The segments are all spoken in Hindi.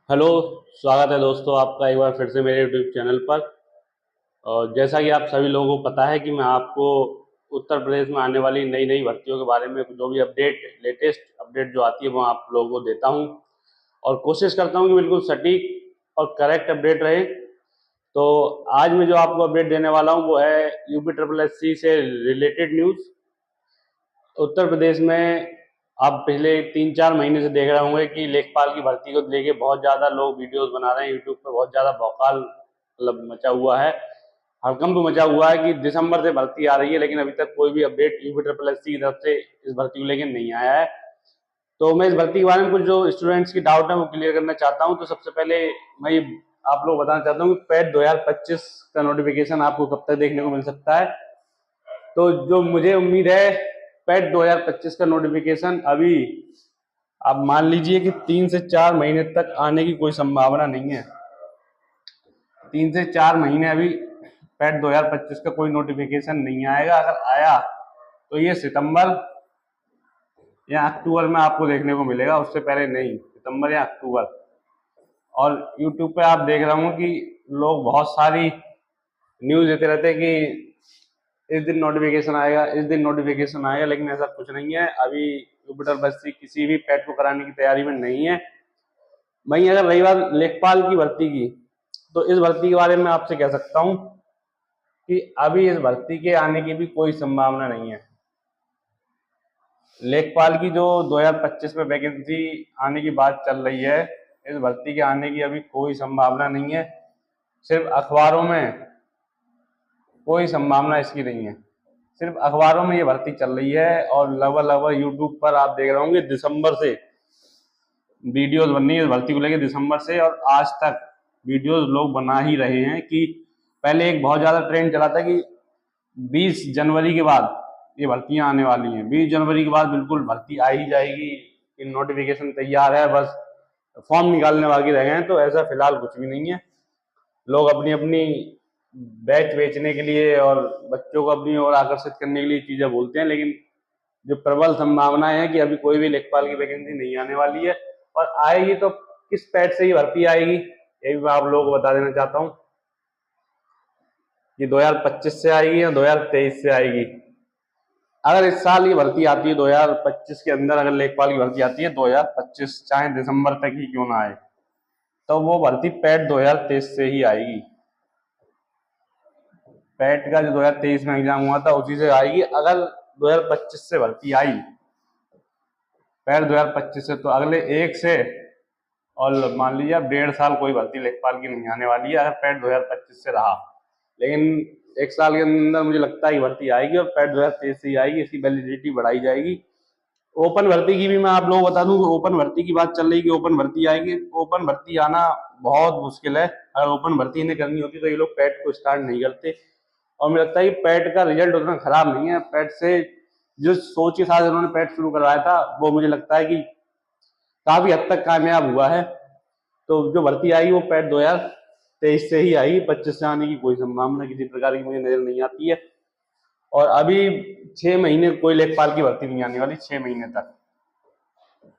हेलो। स्वागत है दोस्तों आपका एक बार फिर से मेरे यूट्यूब चैनल पर। और जैसा कि आप सभी लोगों को पता है कि मैं आपको उत्तर प्रदेश में आने वाली नई नई भर्तियों के बारे में जो भी लेटेस्ट अपडेट जो आती है वो आप लोगों को देता हूं और कोशिश करता हूं कि बिल्कुल सटीक और करेक्ट अपडेट रहे। तो आज मैं जो आपको अपडेट देने वाला हूं वो है यूपी ट्रिपल एस सी से रिलेटेड न्यूज़। उत्तर प्रदेश में आप पिछले 3-4 महीने से देख रहे होंगे कि लेखपाल की भर्ती को लेके बहुत ज़्यादा लोग वीडियोस बना रहे हैं यूट्यूब पे, बहुत ज़्यादा भौकाल मतलब मचा हुआ है, हड़कंप मचा हुआ है कि दिसंबर से भर्ती आ रही है, लेकिन अभी तक कोई भी update UP triple S C की तरफ से इस भर्ती को लेकर नहीं आया है। तो मैं इस भर्ती के बारे में कुछ जो स्टूडेंट्स की डाउट है वो क्लियर करना चाहता हूँ। तो सबसे पहले मैं आप लोग बताना चाहता हूँ कि पैट 2025 का नोटिफिकेशन आपको कब तक देखने को मिल सकता है। तो जो मुझे उम्मीद है, पैट 2025 का नोटिफिकेशन अभी आप मान लीजिए कि 3 से 4 महीने तक आने की कोई संभावना नहीं है। 3 से 4 महीने अभी पैट 2025 का कोई नोटिफिकेशन नहीं आएगा। अगर आया तो ये सितंबर या अक्टूबर में आपको देखने को मिलेगा, उससे पहले नहीं, सितंबर या अक्टूबर। और यूट्यूब पे आप देख रहा हूँ कि लोग बहुत सारी न्यूज देते रहते हैं कि इस दिन नोटिफिकेशन आएगा, इस दिन नोटिफिकेशन आएगा, लेकिन ऐसा कुछ नहीं है। अभी यूपिटर बस्ती किसी भी पैट को कराने की तैयारी में नहीं है। वहीं अगर रही बात लेखपाल की भर्ती की, तो इस भर्ती के बारे में आपसे कह सकता हूं कि अभी इस भर्ती के आने की भी कोई संभावना नहीं है। लेखपाल की जो 2025 में वैकेंसी आने की बात चल रही है, इस भर्ती के आने की अभी कोई संभावना नहीं है। सिर्फ अखबारों में कोई संभावना इसकी नहीं है, सिर्फ अखबारों में ये भर्ती चल रही है। और लगभग लगभग यूट्यूब पर आप देख रहे होंगे दिसंबर से वीडियोस बन रही है इस भर्ती को लेकर, दिसंबर से, और आज तक वीडियोस लोग बना ही रहे हैं। कि पहले एक बहुत ज्यादा ट्रेंड चला था कि 20 जनवरी के बाद ये भर्तियां आने वाली हैं, 20 जनवरी के बाद बिल्कुल भर्ती आ ही जाएगी, नोटिफिकेशन तैयार है, बस फॉर्म निकालने बाकी रह गए हैं। तो ऐसा फिलहाल कुछ भी नहीं है। लोग अपनी अपनी बैच बेचने के लिए और बच्चों को अपनी ओर आकर्षित करने के लिए चीजें बोलते हैं, लेकिन जो प्रबल संभावनाएं है कि अभी कोई भी लेखपाल की वैकेंसी नहीं आने वाली है। और आएगी तो किस पैड से ही भर्ती आएगी, ये भी मैं आप लोगों को बता देना चाहता हूँ कि 2025 से आएगी या 2023 से आएगी। अगर इस साल ये भर्ती आती है 2025 के अंदर, अगर लेखपाल की भर्ती आती है 2025, चाहे दिसंबर तक ही क्यों ना आए, तो वो भर्ती पैड 2023 से ही आएगी। पैट का जो 2023 में एग्जाम हुआ था उसी से आएगी। अगर 2025 से भर्ती आई पैट 2025 से, तो अगले 1 से और मान लीजिए आप 1.5 साल कोई भर्ती लेखपाल की नहीं आने वाली है, अगर पैट 2025 से रहा। लेकिन 1 साल के अंदर मुझे लगता है कि भर्ती आएगी और पैट 2023 से ही आएगी, इसकी वैलिडिटी बढ़ाई जाएगी। ओपन भर्ती की भी मैं आप लोगों को बता दूं, ओपन भर्ती की बात चल रही है कि ओपन भर्ती आएगी। ओपन भर्ती आना बहुत मुश्किल है। अगर ओपन भर्ती इन्हें करनी होती तो ये लोग पैट को स्टार्ट नहीं करते। और मुझे लगता है कि पैट का रिजल्ट उतना खराब नहीं है। पैट से जो सोच के साथ उन्होंने पैट शुरू करवाया था वो मुझे लगता है कि काफी हद तक कामयाब हुआ है। तो जो भर्ती आई वो पैट 2023 से ही आई, 25 से आने की कोई संभावना किसी प्रकार की मुझे नजर नहीं आती है। और अभी 6 महीने कोई लेखपाल की भर्ती नहीं आने वाली, 6 महीने तक।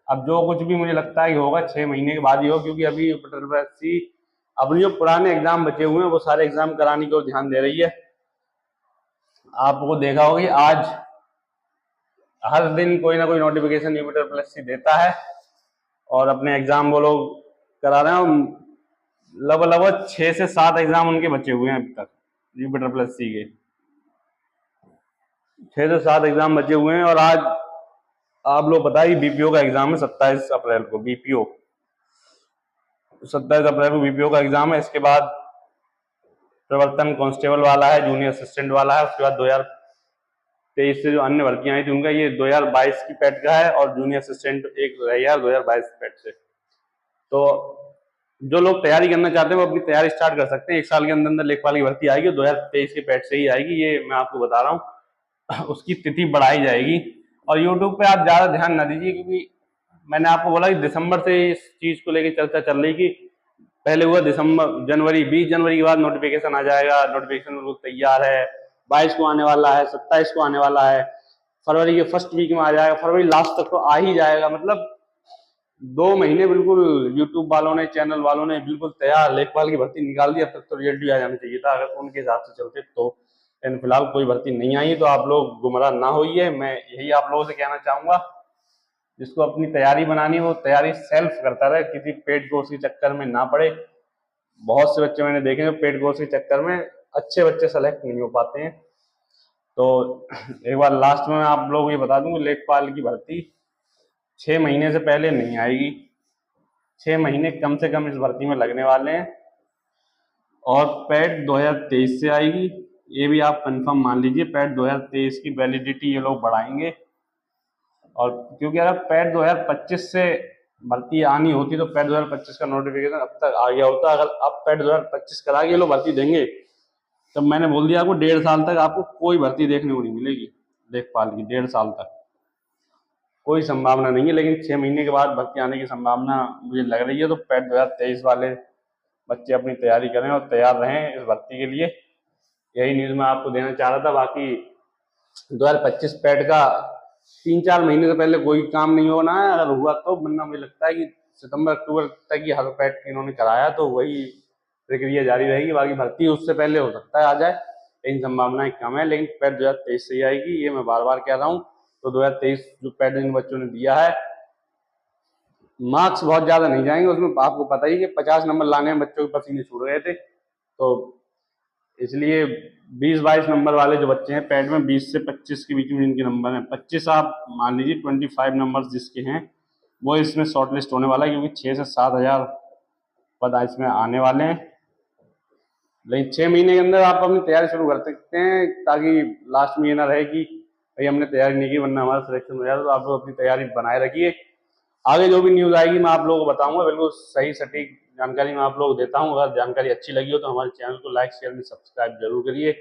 अब जो कुछ भी मुझे लगता है कि होगा 6 महीने के बाद ही होगा, क्योंकि अभी यूपीएससी अपने जो पुराने एग्जाम बचे हुए हैं वो सारे एग्जाम कराने की ओर ध्यान दे रही है। आपको देखा होगा कि आज हर दिन कोई ना कोई नोटिफिकेशन यूपीएससी देता है और अपने एग्जाम वो लोग करा रहे हैं। लगभग लगभग 6 से 7 एग्जाम उनके बचे हुए हैं अभी तक, यूपीएससी के 6 से 7 एग्जाम बचे हुए हैं। और आज आप लोग बताइए बीपीओ का एग्जाम है 27 अप्रैल को, बीपीओ 27 अप्रैल को बीपीओ का एग्जाम है। इसके बाद प्रवर्तन कांस्टेबल वाला है, जूनियर असिस्टेंट वाला है। उसके बाद 2023 से जो अन्य भर्तियां आई थी उनका ये 2022 की पैट का है, और जूनियर असिस्टेंट एक रह गया 2022 पैट से। तो जो लोग तैयारी करना चाहते हैं वो अपनी तैयारी स्टार्ट कर सकते हैं। 1 साल के अंदर अंदर लेखपाल की भर्ती आएगी, 2023 के पैट से ही आएगी, ये मैं आपको बता रहा हूँ। उसकी तिथि बढ़ाई जाएगी। और यूट्यूब पे आप ज्यादा ध्यान ना दीजिए, क्योंकि मैंने आपको बोला कि दिसंबर से इस चीज को लेकर चर्चा चल रही कि पहले हुआ दिसंबर, जनवरी, 20 जनवरी के बाद नोटिफिकेशन आ जाएगा, नोटिफिकेशन बिल्कुल तैयार है, 22 को आने वाला है, 27 को आने वाला है, फरवरी के फर्स्ट वीक में आ जाएगा, फरवरी लास्ट तक तो आ ही जाएगा। मतलब 2 महीने बिल्कुल यूट्यूब वालों ने, चैनल वालों ने बिल्कुल तैयार लेखपाल की भर्ती निकाल दी। अब तक तो रिजल्ट भी आ जाना चाहिए था अगर उनके हिसाब से चलते तो। लेकिन फिलहाल कोई भर्ती नहीं आई, तो आप लोग गुमराह ना होइए। मैं यही आप लोगों से कहना चाहूंगा, जिसको अपनी तैयारी बनानी है वो तैयारी सेल्फ करता रहे, किसी पेड कोर्स के चक्कर में ना पड़े। बहुत से बच्चे मैंने देखे जो पेड कोर्स के चक्कर में अच्छे बच्चे सेलेक्ट नहीं हो पाते हैं। तो एक बार लास्ट में आप लोग ये बता दूं, लेखपाल की भर्ती 6 महीने से पहले नहीं आएगी। 6 महीने कम से कम इस भर्ती में लगने वाले हैं, और पैट 2023 से आएगी। ये भी आप कंफर्म मान लीजिए, पैट 2023 की वैलिडिटी ये लोग बढ़ाएंगे। और क्योंकि अगर पैट 2025 से भर्ती आनी होती तो पैट 2025 का नोटिफिकेशन अब तक आ गया होता। अगर अब पैट 2025 करा के लोग भर्ती देंगे, तब मैंने बोल दिया आपको 1.5 साल तक आपको कोई भर्ती देखने को नहीं मिलेगी लेखपाल की। 1.5 साल तक कोई संभावना नहीं है, लेकिन 6 महीने के बाद भर्ती आने की संभावना मुझे लग रही है। तो पैट 2023 वाले बच्चे अपनी तैयारी करें और तैयार रहें इस भर्ती के लिए। यही न्यूज़ मैं आपको देना चाह रहा था। बाकी 2025 पैट का 3-4 महीने से पहले कोई काम नहीं होना है। अगर हुआ तो, वरना मुझे लगता है कि सितंबर अक्टूबर तक ही हर पैट इन्होंने कराया, तो वही प्रक्रिया जारी रहेगी। बाकी भर्ती उससे पहले हो सकता है आ जाए, लेकिन संभावनाएं कम है। लेकिन पैट 2023 से ही आएगी, ये मैं बार बार कह रहा हूँ। तो 2023 जो पैट इन बच्चों ने दिया है, मार्क्स बहुत ज्यादा नहीं जाएंगे उसमें। आपको पता ही कि 50 नंबर लाने में बच्चों के पसीने छूट गए थे। तो इसलिए 20-22 नंबर वाले जो बच्चे हैं पैट में, 20 से 25 के बीच में जिनके नंबर हैं, 25 आप मान लीजिए, 25 नंबर जिसके हैं वो इसमें शॉर्ट लिस्ट होने वाला है, क्योंकि 6 से 7 हज़ार पद इसमें आने वाले हैं। लेकिन 6 महीने के अंदर आप अपनी तैयारी शुरू कर सकते हैं, ताकि लास्ट में ये ना रहे कि भाई हमने तैयारी नहीं की वरना हमारा सिलेक्शन हो जाता। तो आप लोग अपनी तैयारी बनाए रखिए। आगे जो भी न्यूज़ आएगी मैं आप लोगों को बताऊंगा, बिल्कुल सही सटीक जानकारी मैं आप लोगों को देता हूँ। अगर जानकारी अच्छी लगी हो तो हमारे चैनल को लाइक, शेयर में सब्सक्राइब जरूर करिए।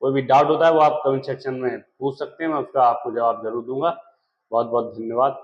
कोई भी डाउट होता है वो आप कमेंट सेक्शन में पूछ सकते हैं, मैं उसका आपको जवाब जरूर दूंगा। बहुत बहुत धन्यवाद।